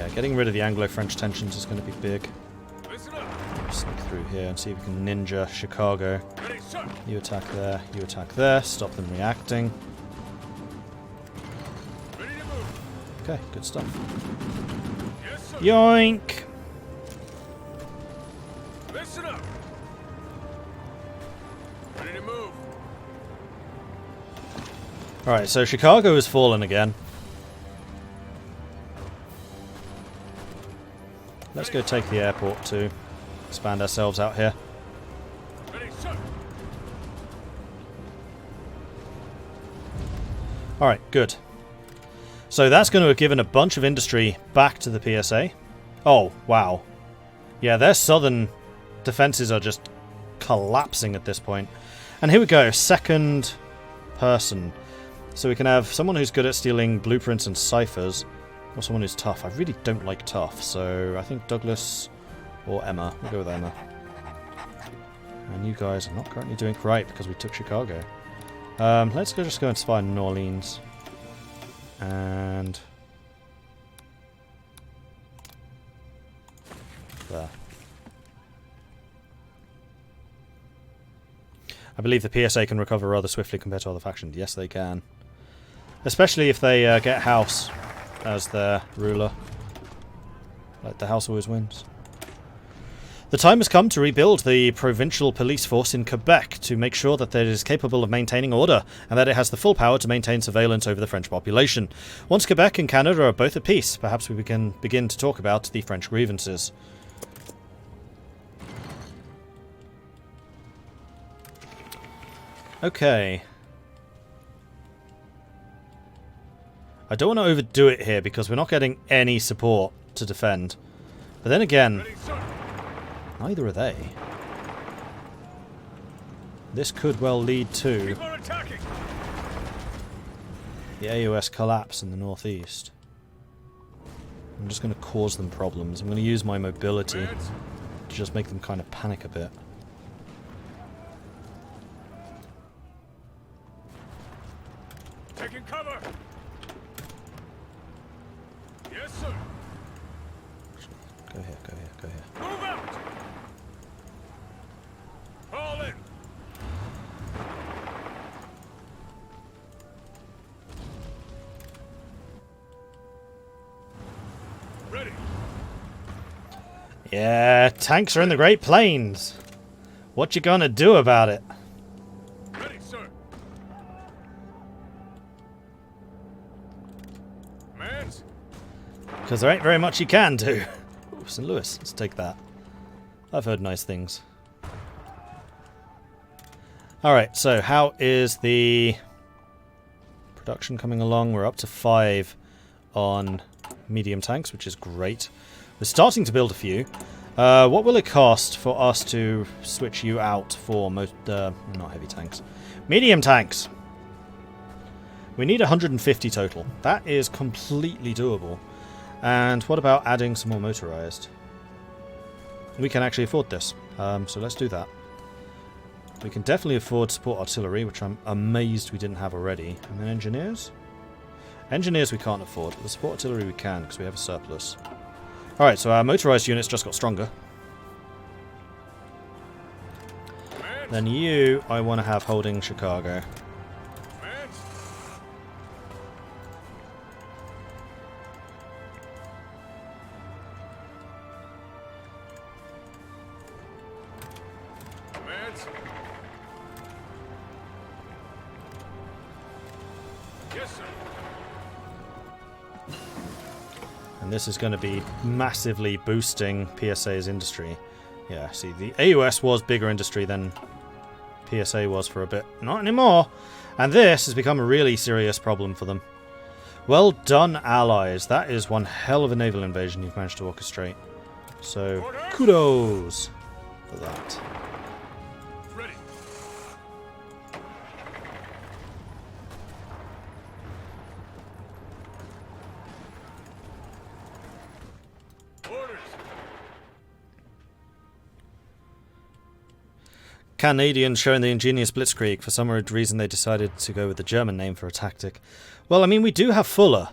Yeah, getting rid of the Anglo-French tensions is going to be big. Sneak through here and see if we can ninja Chicago. You attack there, you attack there, stop them reacting. Okay, good stuff. Yoink! Listen up. Ready to move. Alright, so Chicago has fallen again. Let's go take the airport too. Expand ourselves out here. Ready, sir. Alright, good. So that's going to have given a bunch of industry back to the PSA. Oh, wow. Yeah, their southern defenses are just collapsing at this point. And here we go, second person. So we can have someone who's good at stealing blueprints and ciphers, or someone who's tough. I really don't like tough, so I think Douglas or Emma. We'll go with Emma. And you guys are not currently doing right because we took Chicago. Let's just go and spy New Orleans. And there. I believe the PSA can recover rather swiftly compared to other factions. Yes, they can. Especially if they get House as their ruler. Like the House always wins. The time has come to rebuild the provincial police force in Quebec to make sure that it is capable of maintaining order and that it has the full power to maintain surveillance over the French population. Once Quebec and Canada are both at peace, perhaps we can begin to talk about the French grievances. Okay. I don't want to overdo it here because we're not getting any support to defend. But then again, neither are they. This could well lead to the AOS collapse in the northeast. I'm just going to cause them problems. I'm going to use my mobility to just make them kind of panic a bit. Taking cover. Yes, sir. Go here, go here, go here. Move out. Fall in. Ready. Yeah, tanks are in the Great Plains. What you gonna do about it? Ready, sir. Commands. Because there ain't very much you can do. Ooh, St. Louis, let's take that. I've heard nice things. Alright, so how is the production coming along? We're up to 5 on medium tanks, which is great. We're starting to build a few. What will it cost for us to switch you out for not heavy tanks, medium tanks? We need 150 total. That is completely doable. And what about adding some more motorized? We can actually afford this, so let's do that. We can definitely afford support artillery, which I'm amazed we didn't have already. And then engineers? Engineers we can't afford, but the support artillery we can because we have a surplus. Alright, so our motorized units just got stronger. Then you, I want to have holding Chicago. Yes, sir. And this is going to be massively boosting PSA's industry. Yeah, see, the AUS was bigger industry than PSA was for a bit. Not anymore! And this has become a really serious problem for them. Well done, allies. That is one hell of a naval invasion you've managed to orchestrate. So, kudos for that. Ready. Orders. Canadians showing the ingenious blitzkrieg. For some odd reason they decided to go with the German name for a tactic. Well, I mean, we do have Fuller.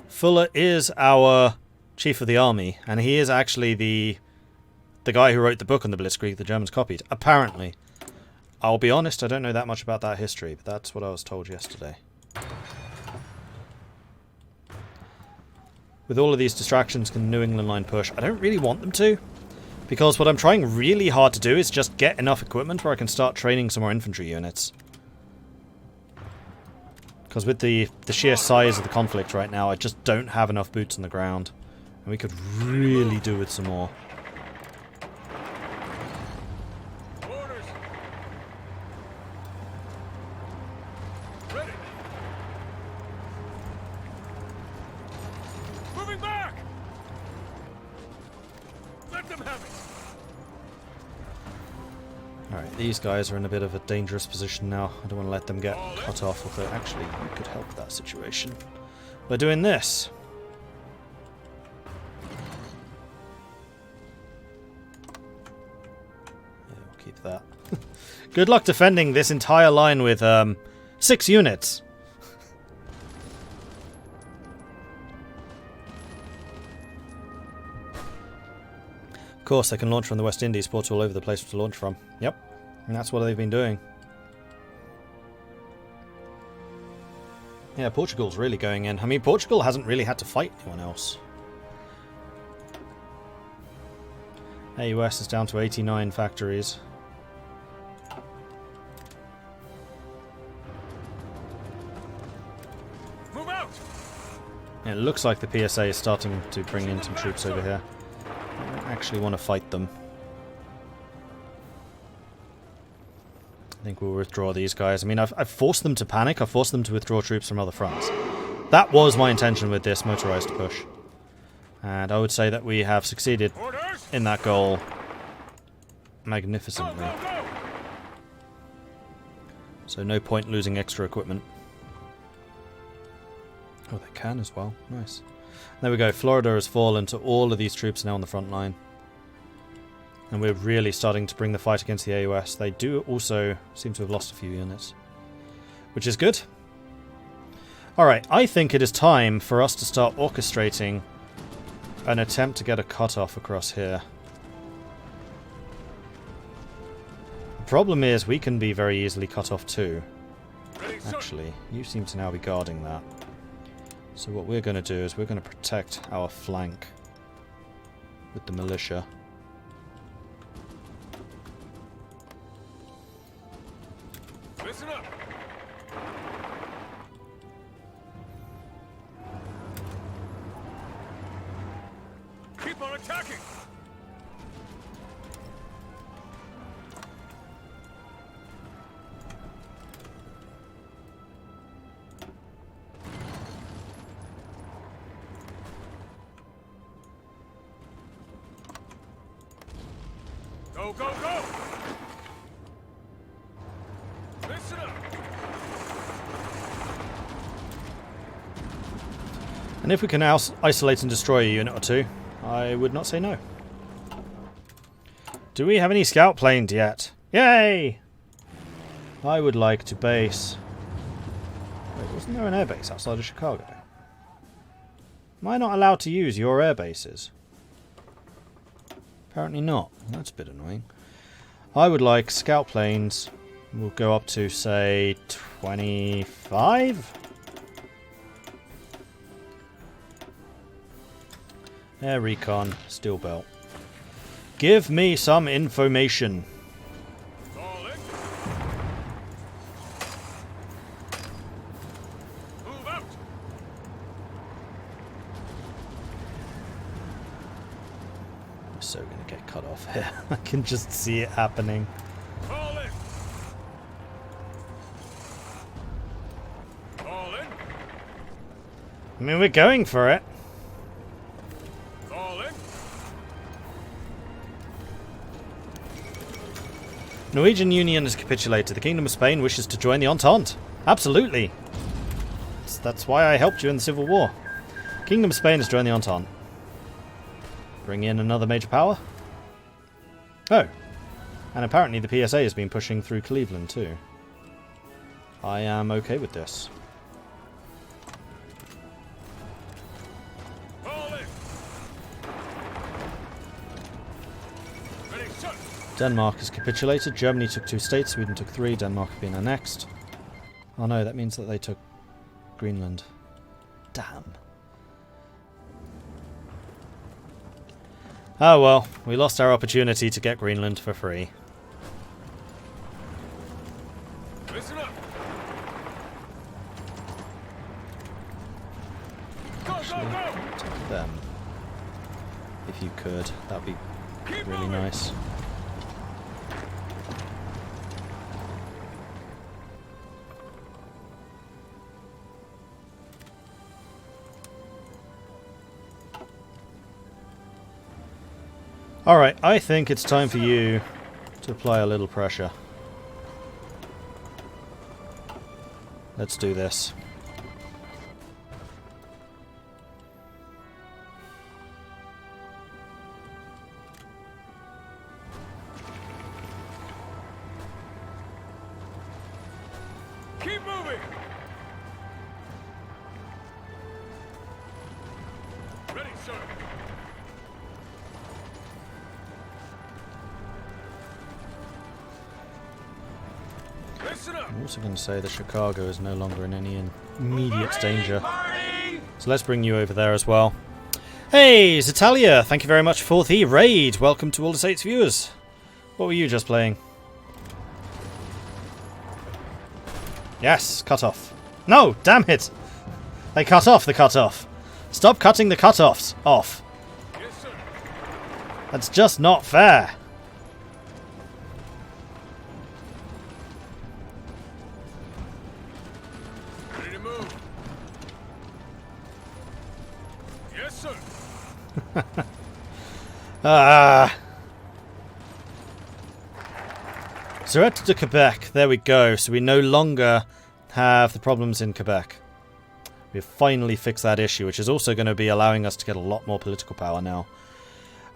Fuller is our chief of the army, and he is actually the guy who wrote the book on the Blitzkrieg the Germans copied. Apparently. I'll be honest, I don't know that much about that history, but that's what I was told yesterday. With all of these distractions, can the New England line push? I don't really want them to, because what I'm trying really hard to do is just get enough equipment where I can start training some more infantry units. Because with the sheer size of the conflict right now, I just don't have enough boots on the ground. And we could really do with some more. Orders. Ready. Moving back. Let them have it. Alright, these guys are in a bit of a dangerous position now. I don't want to let them get cut off, although actually we could help that situation by doing this. Yeah, we'll keep that. Good luck defending this entire line with 6 units. Of course, they can launch from the West Indies, ports all over the place to launch from. Yep, and that's what they've been doing. Yeah, Portugal's really going in. I mean, Portugal hasn't really had to fight anyone else. AUS is down to 89 factories. Move out. Yeah, it looks like the PSA is starting to bring in some troops over here. I don't actually want to fight them. I think we'll withdraw these guys. I mean, I've forced them to panic. I've forced them to withdraw troops from other fronts. That was my intention with this motorized push. And I would say that we have succeeded in that goal magnificently. Go, go, go. So no point losing extra equipment. Oh, they can as well. Nice. There we go. Florida has fallen to all of these troops now on the front line. And we're really starting to bring the fight against the AUS. They do also seem to have lost a few units, which is good. Alright, I think it is time for us to start orchestrating an attempt to get a cutoff across here. The problem is we can be very easily cut off too. Actually, you seem to now be guarding that. So what we're going to do is we're going to protect our flank with the militia. Listen up. Keep on attacking. Go, go, go! Listen up! And if we can isolate and destroy a unit or two, I would not say no. Do we have any scout planes yet? Yay! I would like to base... Wait, wasn't there an airbase outside of Chicago? Am I not allowed to use your air bases? Apparently not. That's a bit annoying. I would like scout planes. We'll go up to, say, 25? Air recon, steel belt. Give me some information. All in. Move out. I'm so gonna get cut off here. I can just see it happening. All in. All in. I mean, we're going for it. All in. Norwegian Union has capitulated. The Kingdom of Spain wishes to join the Entente. Absolutely. That's why I helped you in the Civil War. Kingdom of Spain has joined the Entente. Bring in another major power. Oh. And apparently the PSA has been pushing through Cleveland too. I am okay with this. All in. Denmark has capitulated. Germany took 2 states. Sweden took 3. Denmark have been annexed. Oh no, that means that they took Greenland. Damn. Oh well, we lost our opportunity to get Greenland for free. Listen up. Go, go, go. Take them. If you could, that'd be Keep really moving. nice. Alright, I think it's time for you to apply a little pressure. Let's do this. Keep moving. Ready, sir. Listen up. I'm also going to say that Chicago is no longer in any immediate danger. So let's bring you over there as well. Hey, Zitalia! Thank you very much for the raid. Welcome to all the States viewers. What were you just playing? Yes, cut off. No, damn it! They cut off the cut-off. Stop cutting the cut-offs off. Yes, sir. That's just not fair. Ready to move. Yes, sir. Ah. Surrender to Quebec. There we go. So we no longer have the problems in Quebec. We've finally fixed that issue, which is also going to be allowing us to get a lot more political power now.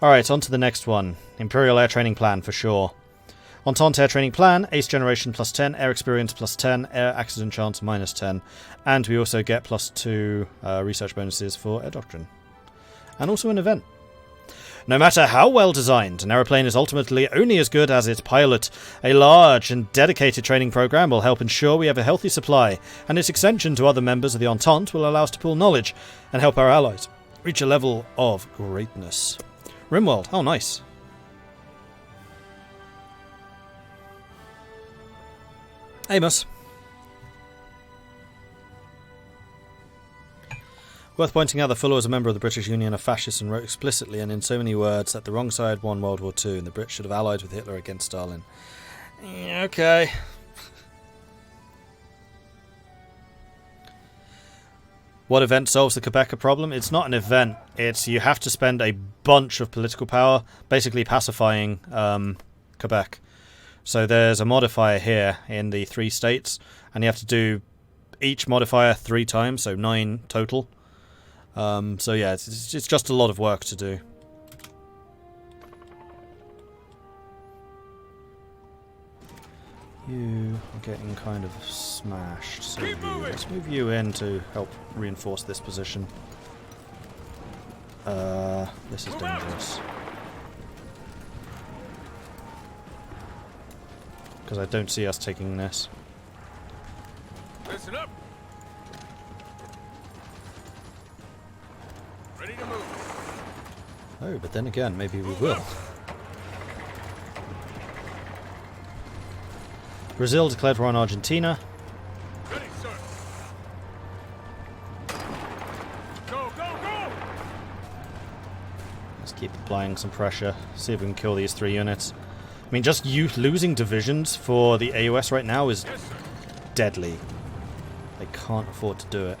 Alright, on to the next one. Imperial Air Training Plan, for sure. Entente Air Training Plan, Ace Generation plus 10, Air Experience plus 10, Air Accident Chance minus 10. And we also get plus 2 research bonuses for Air Doctrine. And also an event. No matter how well designed, an aeroplane is ultimately only as good as its pilot. A large and dedicated training program will help ensure we have a healthy supply, and its extension to other members of the Entente will allow us to pool knowledge and help our allies reach a level of greatness. Rimworld, oh nice. Amos. Worth pointing out that Fuller was a member of the British Union of Fascists and wrote explicitly and in so many words that the wrong side won World War II and the Brits should have allied with Hitler against Stalin. Okay. What event solves the Quebec problem? It's not an event. It's you have to spend a bunch of political power basically pacifying Quebec. So there's a modifier here in the 3 states, and you have to do each modifier 3 times, so 9 total. So yeah, it's just a lot of work to do. You are getting kind of smashed, so let's move you in to help reinforce this position. This is dangerous. Because I don't see us taking this. Listen up. Ready to move. Oh, but then again, maybe we will. Brazil declared war on Argentina. Ready, sir. Go, go, go! Let's keep applying some pressure. See if we can kill these 3 units. I mean, just you losing divisions for the AUS right now is Yes, sir. deadly. They can't afford to do it.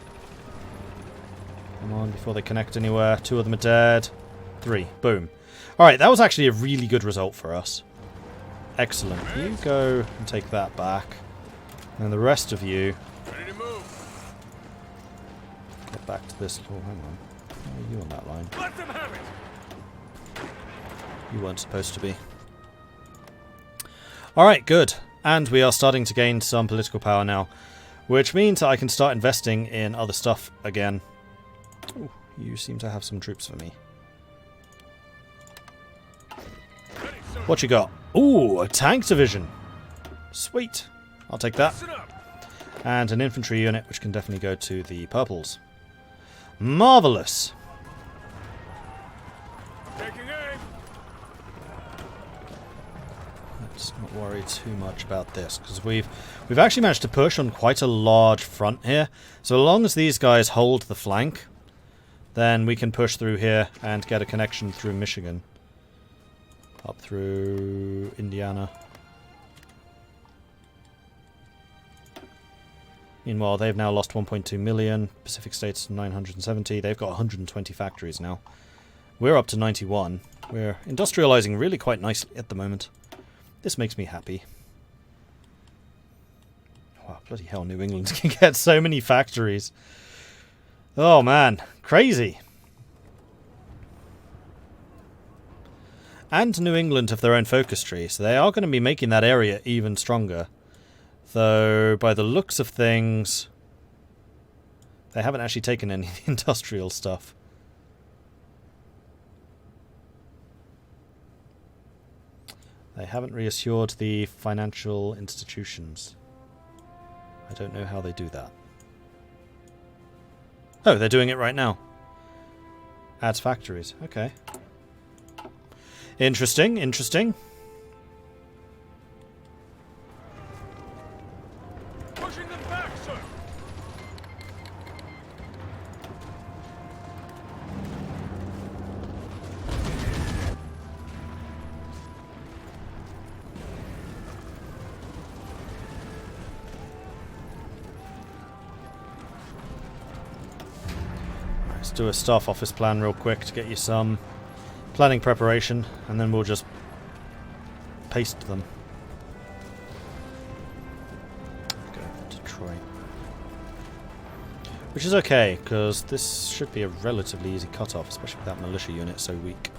Come on, before they connect anywhere. 2 of them are dead. 3. Boom. Alright, that was actually a really good result for us. Excellent. You go and take that back. And the rest of you Ready to move. get back to this. Oh, hang on. Why are you on that line? Let them have it. You weren't supposed to be. Alright, good. And we are starting to gain some political power now. Which means that I can start investing in other stuff again. Ooh, you seem to have some troops for me. Ready, sir. What you got? Ooh, a tank division. Sweet. I'll take that. Listen up. And an infantry unit, which can definitely go to the purples. Marvellous. Taking aim. Let's not worry too much about this, because we've actually managed to push on quite a large front here. So long as these guys hold the flank, then we can push through here and get a connection through Michigan. Up through Indiana. Meanwhile, they've now lost 1.2 million. Pacific States 970. They've got 120 factories now. We're up to 91. We're industrializing really quite nicely at the moment. This makes me happy. Wow, bloody hell, New England can get so many factories. Oh man, crazy. And New England have their own focus tree, so they are going to be making that area even stronger. Though, by the looks of things, they haven't actually taken any industrial stuff. They haven't reassured the financial institutions. I don't know how they do that. Oh, they're doing it right now. Adds factories. Okay. Interesting, interesting. Pushing them back, sir. Let's do a staff office plan real quick to get you some planning preparation, and then we'll just paste them. Go Detroit. Which is okay, because this should be a relatively easy cut-off, especially with that militia unit so weak.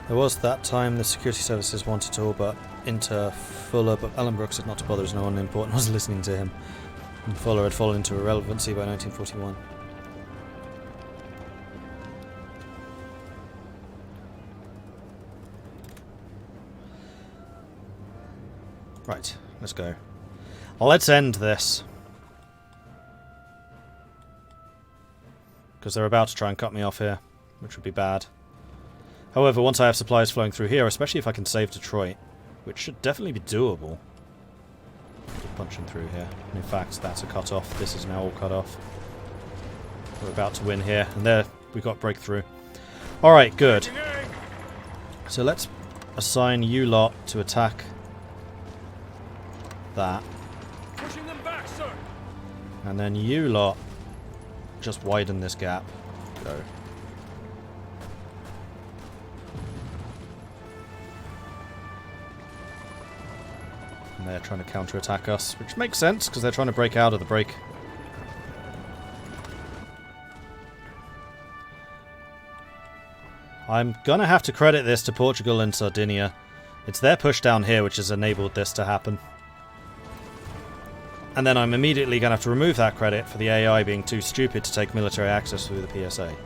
There was that time the security services wanted to all but enter Fuller, but Alan Brooks said not to bother as no one important was listening to him. And Fuller had fallen into irrelevancy by 1941. Right, let's go. Let's end this. Because they're about to try and cut me off here, which would be bad. However, once I have supplies flowing through here, especially if I can save Detroit, which should definitely be doable. Just punching through here. And in fact, that's a cut-off. This is now all cut off. We're about to win here. And there, we got breakthrough. Alright, good. So let's assign you lot to attack that. Pushing them back, sir. And then you lot just widen this gap. Go. And they're trying to counter-attack us, which makes sense, because they're trying to break out of the break. I'm gonna have to credit this to Portugal and Sardinia. It's their push down here which has enabled this to happen. And then I'm immediately gonna have to remove that credit for the AI being too stupid to take military access through the PSA.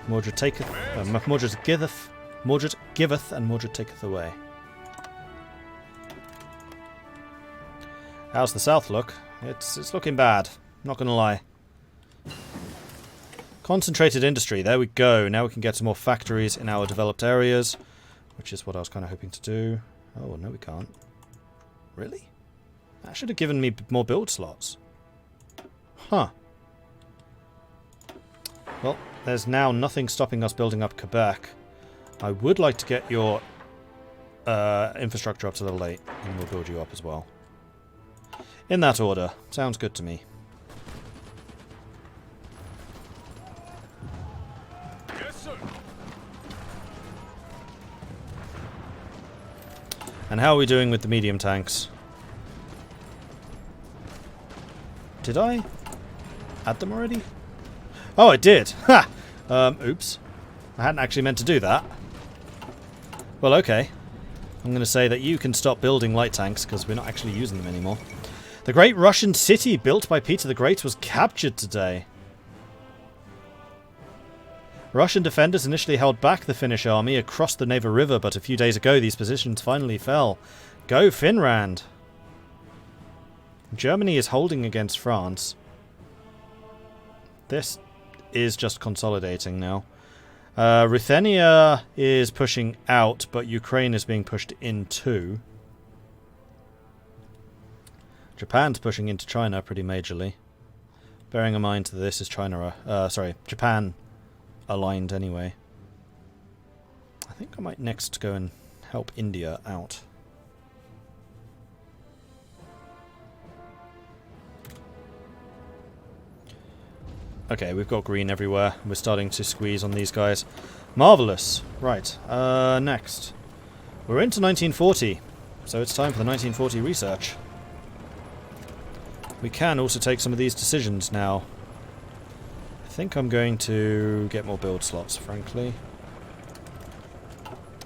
Mordred taketh, Mordred giveth, Mordred giveth, and Mordred taketh away. How's the south look? It's looking bad. Not gonna lie. Concentrated industry. There we go. Now we can get some more factories in our developed areas, which is what I was kind of hoping to do. Oh no, we can't. Really? That should have given me more build slots. Huh. Well, there's now nothing stopping us building up Quebec. I would like to get your infrastructure up to level 8, and we'll build you up as well. In that order. Sounds good to me. Yes, sir. And how are we doing with the medium tanks? Did I add them already? Oh, I did! Ha! Oops. I hadn't actually meant to do that. Well, okay. I'm going to say that you can stop building light tanks because we're not actually using them anymore. The great Russian city built by Peter the Great was captured today. Russian defenders initially held back the Finnish army across the Neva River, but a few days ago these positions finally fell. Go Finrand! Germany is holding against France. This is just consolidating now. Ruthenia is pushing out, but Ukraine is being pushed in too. Japan's pushing into China pretty majorly. Bearing in mind that this is Japan aligned anyway. I think I might next go and help India out. Okay, we've got green everywhere. We're starting to squeeze on these guys. Marvellous. Right, next. We're into 1940, so it's time for the 1940 research. We can also take some of these decisions now. I think I'm going to get more build slots, frankly.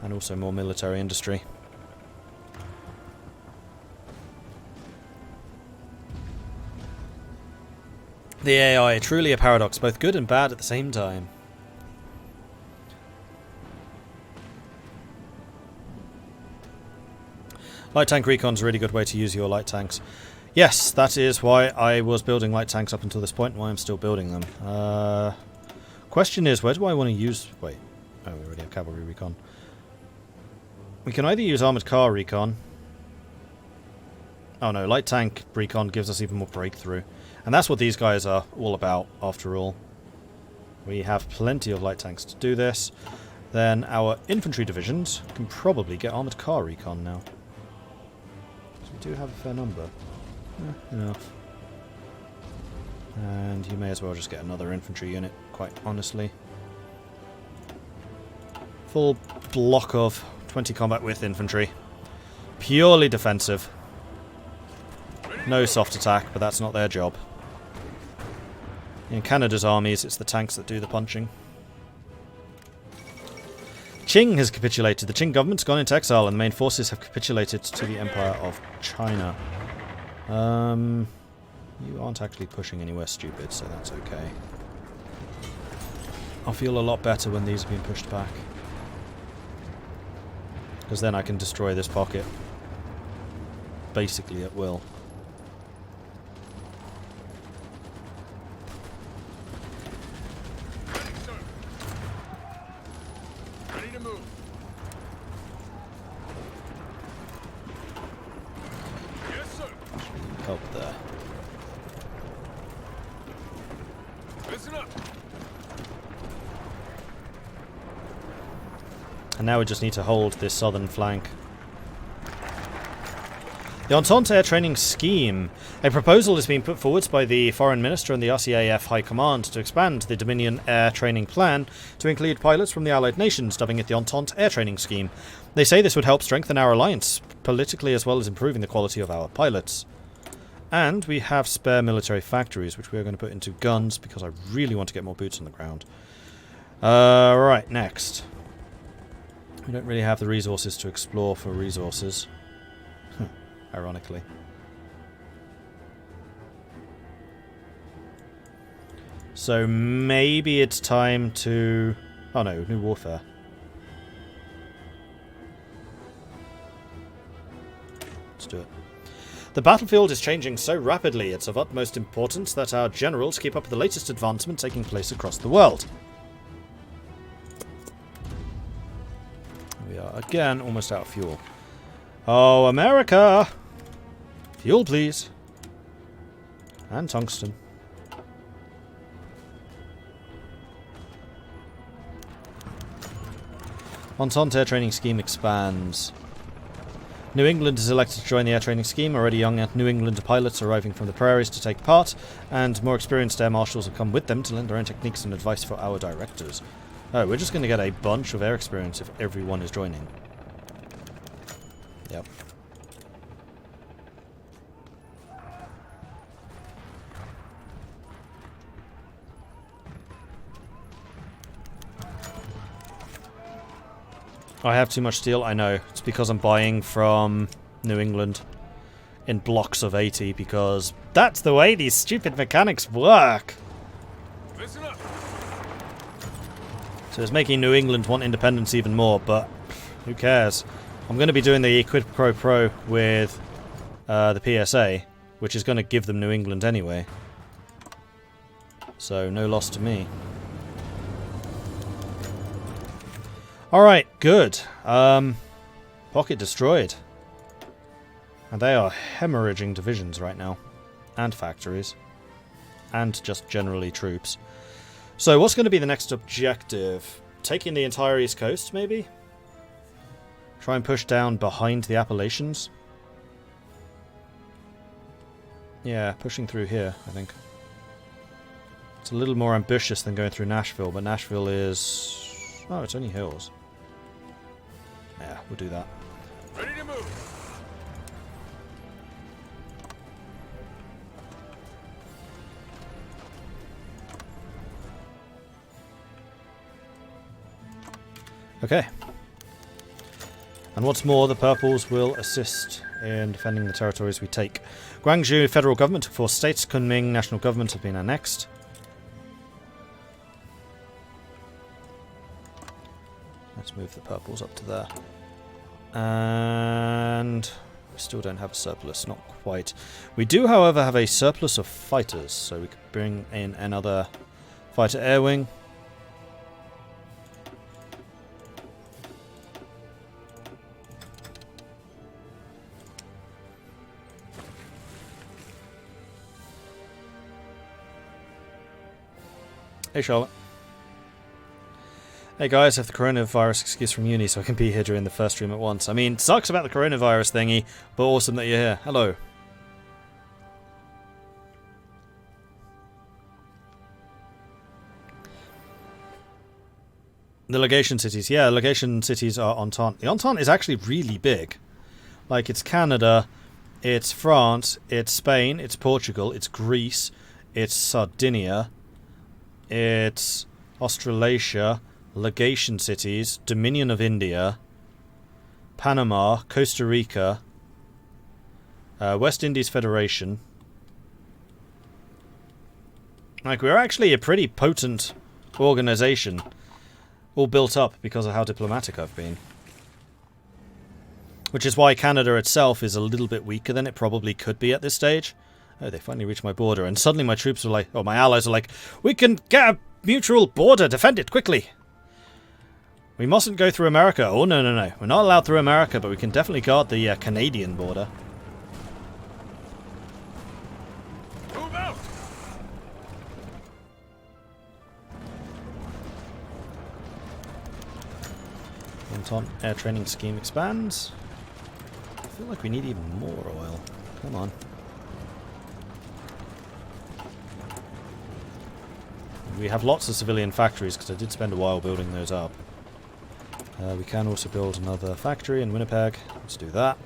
And also more military industry. The AI, truly a paradox, both good and bad at the same time. Light tank recon's a really good way to use your light tanks. Yes, that is why I was building light tanks up until this point, and why I'm still building them. Question is, where do I want to use... Wait. Oh, we already have cavalry recon. We can either use armoured car recon... Oh no, light tank recon gives us even more breakthrough. And that's what these guys are all about, after all. We have plenty of light tanks to do this. Then our infantry divisions can probably get armoured car recon now. So we do have a fair number. Enough. And you may as well just get another infantry unit, quite honestly. Full block of 20 combat with infantry. Purely defensive. No soft attack, but that's not their job. In Canada's armies, it's the tanks that do the punching. Qing has capitulated. The Qing government's gone into exile, and the main forces have capitulated to the Empire of China. You aren't actually pushing anywhere stupid, so that's okay. I'll feel a lot better when these have been pushed back. Because then I can destroy this pocket. Basically at will. Help there. Listen up. And now we just need to hold this southern flank. The Entente Air Training Scheme. A proposal has been put forward by the Foreign Minister and the RCAF High Command to expand the Dominion Air Training Plan to include pilots from the Allied nations, dubbing it the Entente Air Training Scheme. They say this would help strengthen our alliance, politically as well as improving the quality of our pilots. And we have spare military factories, which we are going to put into guns, because I really want to get more boots on the ground. Right, next. We don't really have the resources to explore for resources. Ironically. So maybe it's time to... Oh no, new warfare. Let's do it. The battlefield is changing so rapidly, it's of utmost importance that our generals keep up with the latest advancement taking place across the world. We are again almost out of fuel. Oh, America! Fuel, please. And tungsten. Entente Air Training Scheme expands. New England is elected to join the air training scheme. Already young New England pilots arriving from the prairies to take part, and more experienced air marshals have come with them to lend their own techniques and advice for our directors. Oh, we're just going to get a bunch of air experience if everyone is joining. Yep. I have too much steel, I know. It's because I'm buying from New England in blocks of 80, because that's the way these stupid mechanics work. Listen up. So it's making New England want independence even more, but who cares? I'm going to be doing the Quid Pro Pro with the PSA, which is going to give them New England anyway. So no loss to me. Alright, good. Pocket destroyed. And they are hemorrhaging divisions right now. And factories. And just generally troops. So what's going to be the next objective? Taking the entire East Coast, maybe? Try and push down behind the Appalachians? Yeah, pushing through here, I think. It's a little more ambitious than going through Nashville, but Nashville is... oh, it's only hills. Yeah, we'll do that. Ready to move. Okay. And what's more, the purples will assist in defending the territories we take. Guangzhou federal government took 4 states. Kunming national government have been annexed. Let's move the purples up to there. And we still don't have a surplus, not quite. We do, however, have a surplus of fighters, so we could bring in another fighter air wing. Hey Charlotte. Hey guys, I have the coronavirus excuse from uni so I can be here during the first stream at once. I mean, sucks about the coronavirus thingy, but awesome that you're here. Hello. The legation cities. Yeah, legation cities are Entente. The Entente is actually really big. Like, it's Canada, it's France, it's Spain, it's Portugal, it's Greece, it's Sardinia, it's Australasia, legation cities, Dominion of India, Panama, Costa Rica, West Indies Federation. Like, we're actually a pretty potent organization, all built up because of how diplomatic I've been. Which is why Canada itself is a little bit weaker than it probably could be at this stage. Oh, they finally reached my border, and suddenly my troops were like, oh, my allies are like, we can get a mutual border, defend it quickly. We mustn't go through America. Oh, no, no, no. We're not allowed through America, but we can definitely guard the Canadian border. Move out. Entente air training scheme expands. I feel like we need even more oil. Come on. We have lots of civilian factories because I did spend a while building those up. We can also build another factory in Winnipeg. Let's do that.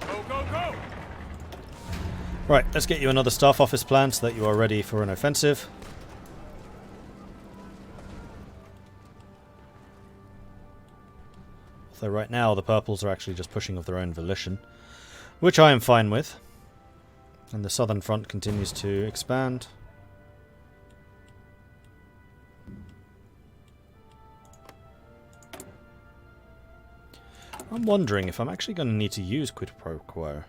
Go, go, go. Right, let's get you another staff office plan so that you are ready for an offensive. So right now the purples are actually just pushing of their own volition, which I am fine with. And the southern front continues to expand. I'm wondering if I'm actually going to need to use quid pro quo.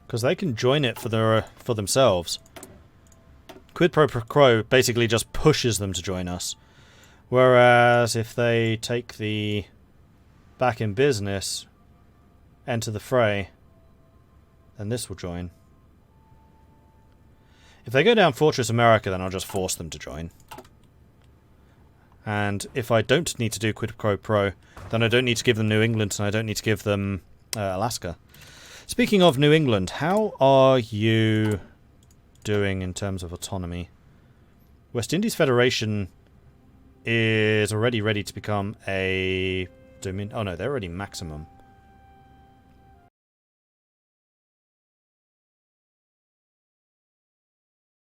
Because they can join it for themselves. Quid pro quo basically just pushes them to join us. Whereas if they take the back in business, enter the fray, then this will join. If they go down Fortress America, then I'll just force them to join. And if I don't need to do quid pro, then I don't need to give them New England, and I don't need to give them Alaska. Speaking of New England, how are you doing in terms of autonomy? West Indies Federation is already ready to become a oh no, they're already maximum.